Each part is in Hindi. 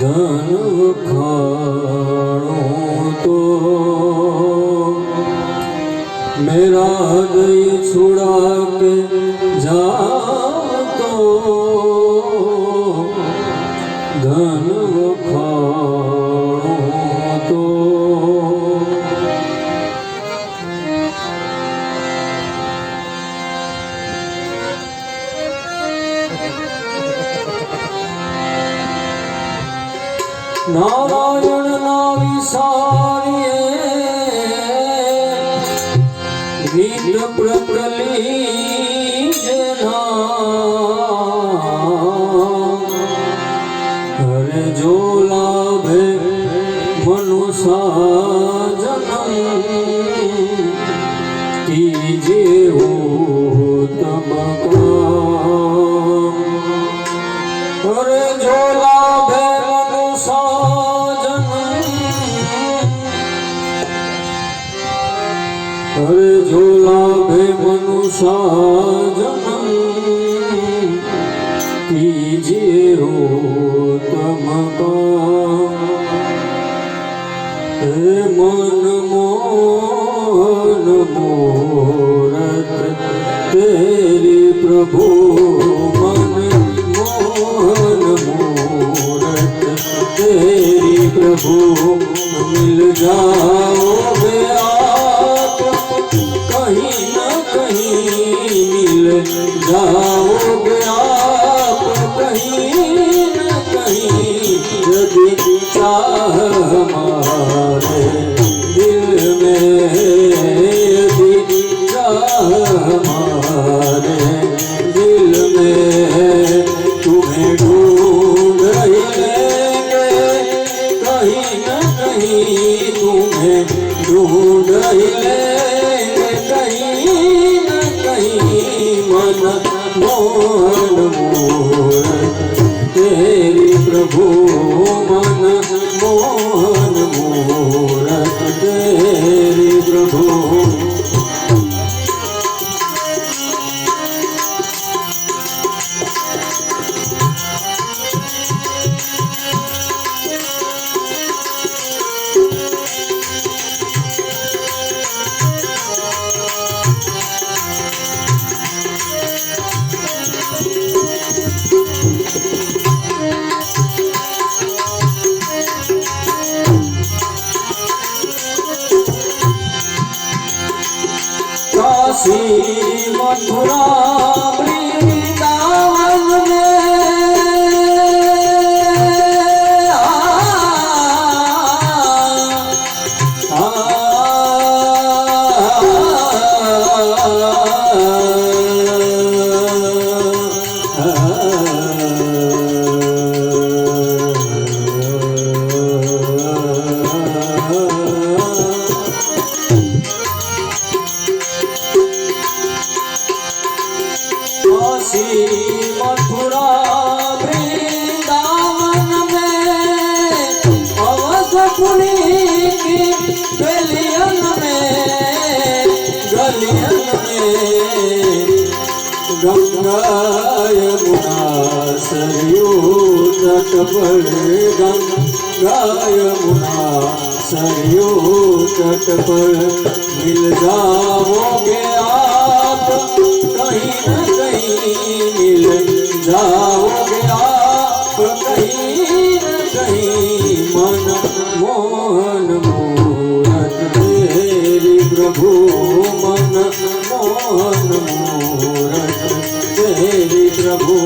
ધન વખાણો તો મેરા હૃદય છુડા કે જાતો ધન વખાણો તો નારાયણ ના વિસારીએ ગીત પ્રકલી હરે જો લાભે મનુષા જન્મ તીજે ઉત્તમ કામ હરે જો લાભે हरे झोला भे मनुषा जन्म कीजिए उत्तम काम हे मन मोहन मूरत तेरी प्रभु मन मोहन मूरत तेरी प्रभु मिल जाओगे कहीं न कहीं मिल जाओगे आप कहीं न कहीं यदि चाह हमारे दिल में यदि चाह हमारे दिल में तुम्हें ढूंढ ही लेंगे कहीं न कहीं तुम्हें ढूंढ ही लेंगे कहीं न कहीं मन मोहन मूरत तेरी प्रभु मन मोहन मूरत तेरी प्रभु काशी मथुरा वृंदावन में मथुरा वृंदावन में अवधपुरी की गलियन में गंगा यमुना सरयू तट पर गंगा यमुना सरयू तट पर मिल जाओगे आप कहीं न कहीं मिल जाओगे आप कहीं न कहीं मन मोहन मूरत तेरी प्रभु मन मोहन मूरत तेरी प्रभु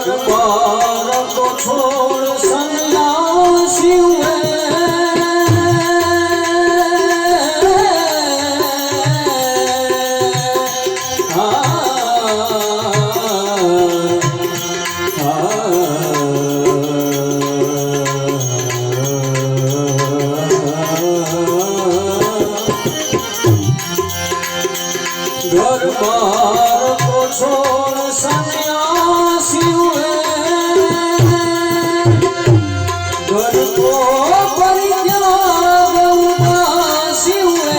घर बार को छोड़ सन्यासी हुए घर बार को छोड़ सन्यासी हुए घर को परित्याग उदासी हुए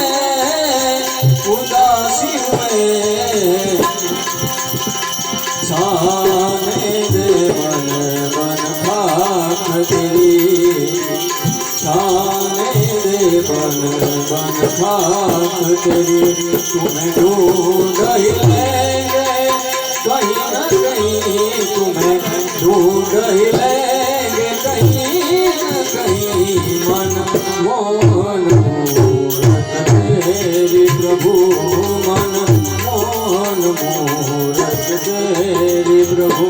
छाने दे बन बन खाक तेरी छाने दे बन बन खाक तेरी तुम्हें ढूंढ ही लेंगे कहीं न कहीं तुम्हें ढूंढ ही लेंगे कहीं न कहीं मन मोहन मूरत तेरी प्रभु मन मोहन मूरत तेरी प्रभु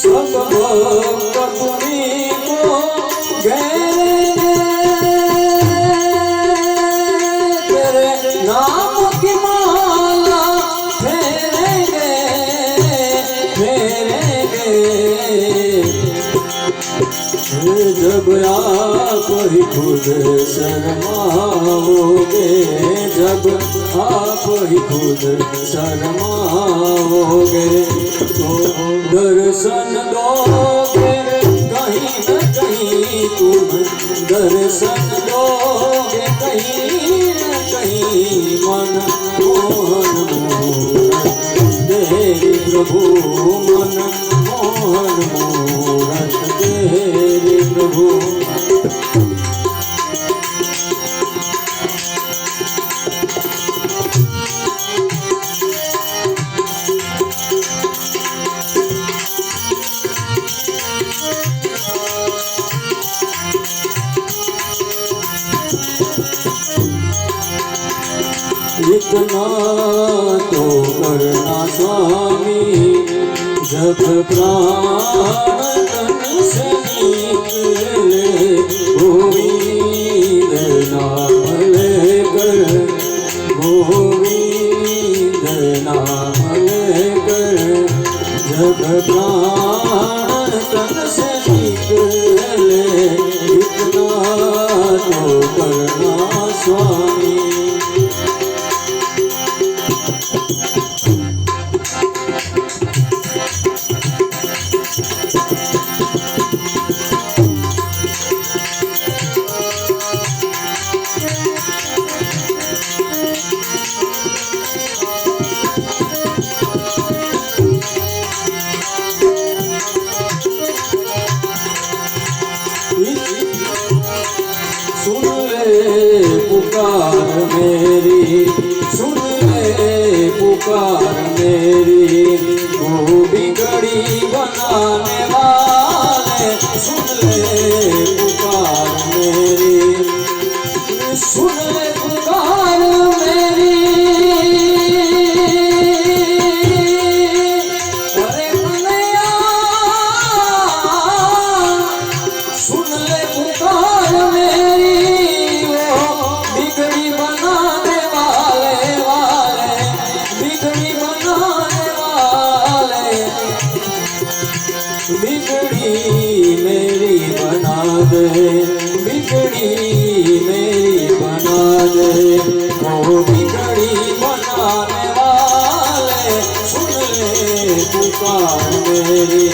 सब भक्त तुम्हीं को घेरेंगे तेरे नाम की माला फेरेंगे फेरेंगे जब आप ही खुद शर्माओगे जब आप ही खुद शर्माओगे तो दर्शन दोगे कहीं न कहीं तुम दर्शन दोगे कहीं न कहीं मन मोहन मूरत तेरी प्रभु मन मोहन मूरत तेरी प्रभु इतना तो करना स्वामी जब प्राण तन से निकले गोविंद नाम लेकर गोविंद नाम लेकर जब प्राण तन से निकले इतना तो करना स्वामी सुन ले पुकार मेरी सुन ले पुकार मेरी वो बिगड़ी बनाने वाले सुन ले पुकार मेरी सुन ले पुकार मेरी अरे कन्हैया सुन ले पुकार मेरी बिगड़ी बनाने वाले बिगड़ी बनाने वाले बिगड़ी मेरी बना दे बिगड़ी मेरी बना दे वो बिगड़ी बनाने वाले सुन ले पुकार मेरी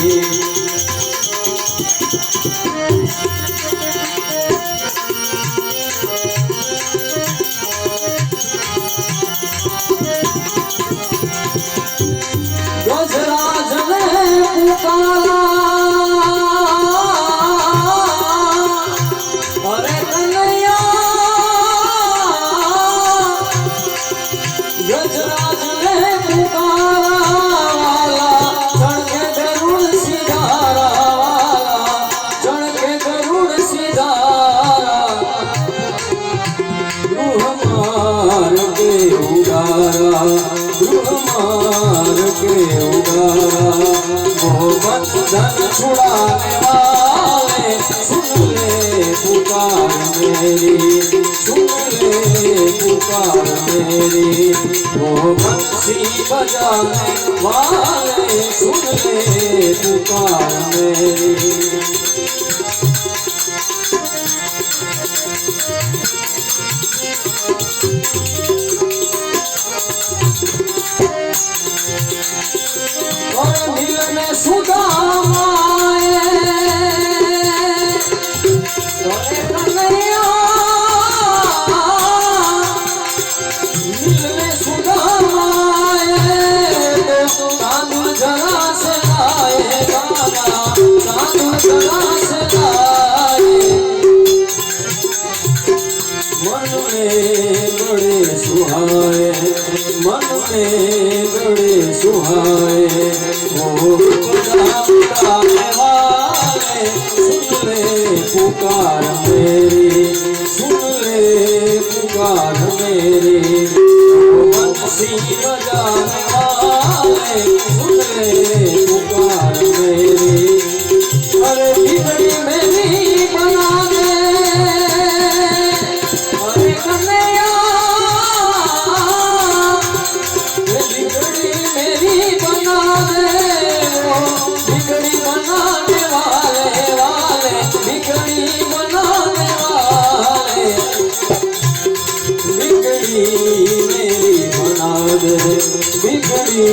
गजराज ने पुकार गृहमार के उगा मोहब्बत धन छुड़ाने वाले सुन ले पुकार मेरी सुन ले पुकार मेरी वो बंसी बजाने वाले सुन ले पुकार मेरी और दिल में सुदामाए तोरे कन्हैया दिल में सुदामाए तो तांदुल जरा से लाए गाना तांदुल जरा से लाए मन में बड़े सुहाए मन में बड़े सुहाए वो पुकारे वाले सुन ले पुकार मेरी सुन ले पुकार मेरी वो बंसी बजाने वाले सुन ले पुकार मेरी अरे बिगड़ी मेरी बना दे अरे कन्हैया बिगड़ी मेरी बना दे बिगड़ी बनाने वाले वाले बिगड़ी बनाने वाले बिगड़ी मेरी बना दे बिगड़ी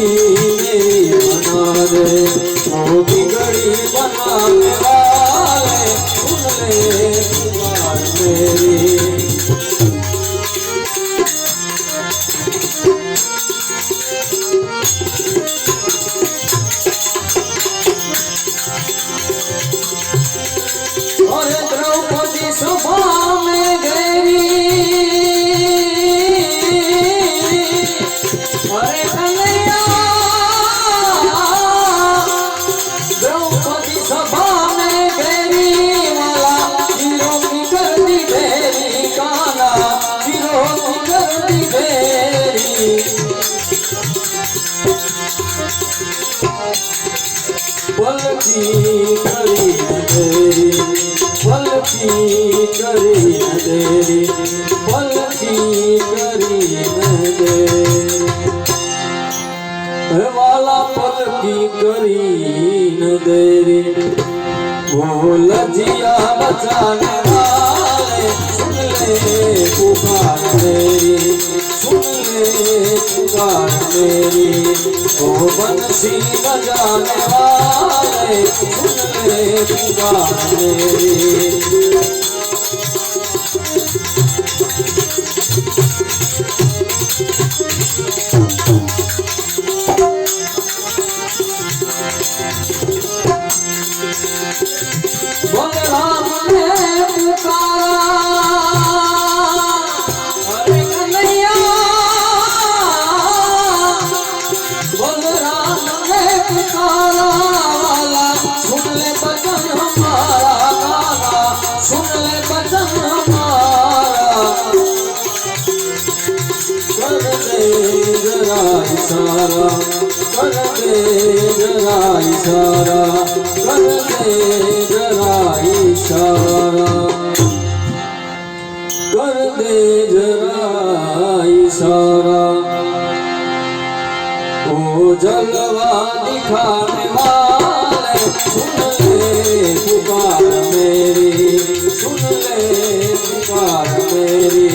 मेरी बना दे वो बिगड़ी बनाने वाले सुन ले पुकार मेरी और द्रौपदी सभा में गई अरे कन्हैया द्रौपदी सभा में गई वाला हीरो की कर दी देरी काना हीरो की कर दी देरी पलकी करी देरी पलकी करी देरी पलकी करी देरी वाला पलकी करी देरी वो लजिया बचाने वाले सुन ले पुकार मेरी सुन ले पुकार मेरी वो बंसी बजाने वाले सुन ले पुकार मेरी बलराम ने पुकारा अरे कन्हैया बलराम ने पुकारा वाला सुन ले बचन हमारा गाना सुन ले बचन हमारा कर दे जरा इशारा कर दे जरा इशारा कर दे जरा इशारा कर दे जरा इशारा ओ जलवा दिखाने वाले सुन ले पुकार मेरी सुन ले पुकार मेरी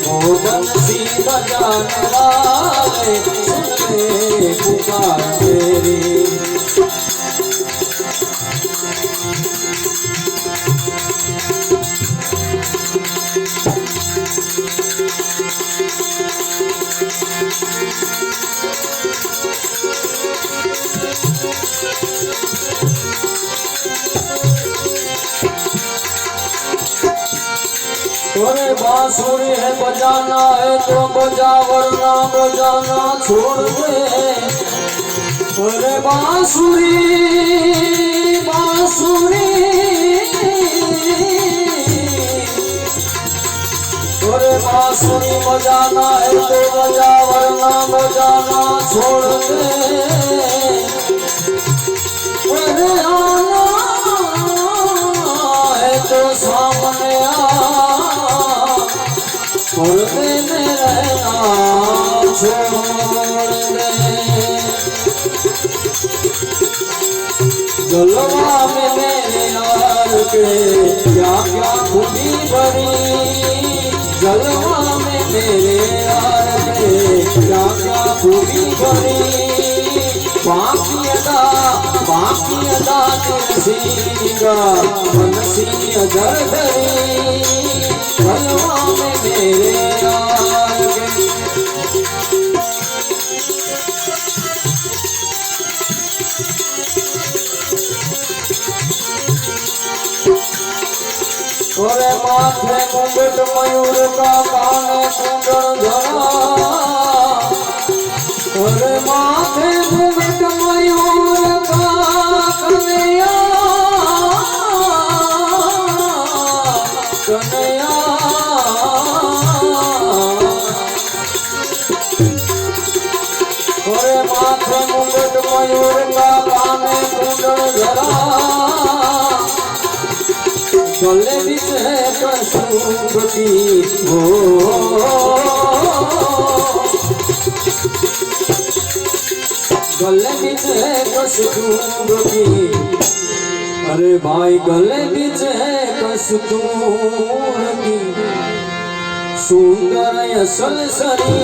ओ बंसी बजाने वाले सुन ले पुकार मेरी अरे बांसुरी है बजाना है तो बजा वरना बजाना छोड़ दे अरे बांसुरी बांसुरी अरे सुनी बजाना है तो बजा वरना बजाना छोड़ दे अरे आना है तो सामने आ पर्दे में रहना छोड़ दे जलवा में मेरे यार के क्या क्या खूबी भरी जलवा में मेरे यार के क्या क्या खूबी भरी बाकी अदा नसीगा मनसी अजर धरी जलवा में मेरे यार के और माथे मुकुट मयूर का काने कुंडल धरा और माथे मुकुट मयूर का कन्हैया कन्हैया और माथे मुकुट मयूर का काने कुंडल धरा गले बिच है कसूबती हो गले बिच है कसूबती अरे भाई गले बिच है कसूबती सुंदर असल सरी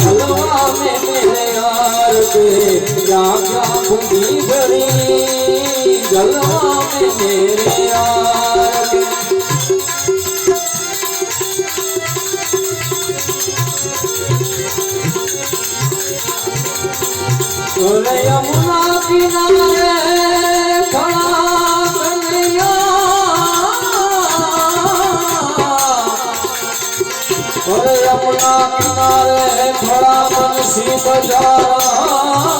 हलवा में मेरे यार के क्या क्या खूबी भरी जलवा में मेरे यार के अरे यमुना किनारे खड़ा कन्हैया अरे यमुना किनारे खड़ा बंसी बजा रहा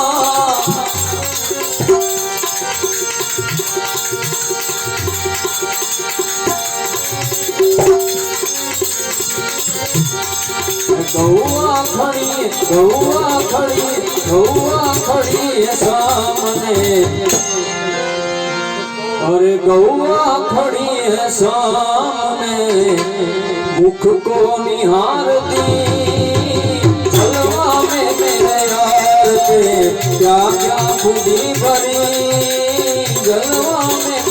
गौआ खड़ी है सामने अरे गौआ खड़ी है सामने मुख को निहारती जलवा में मेरे यार के क्या क्या खूबी भरी जलवा में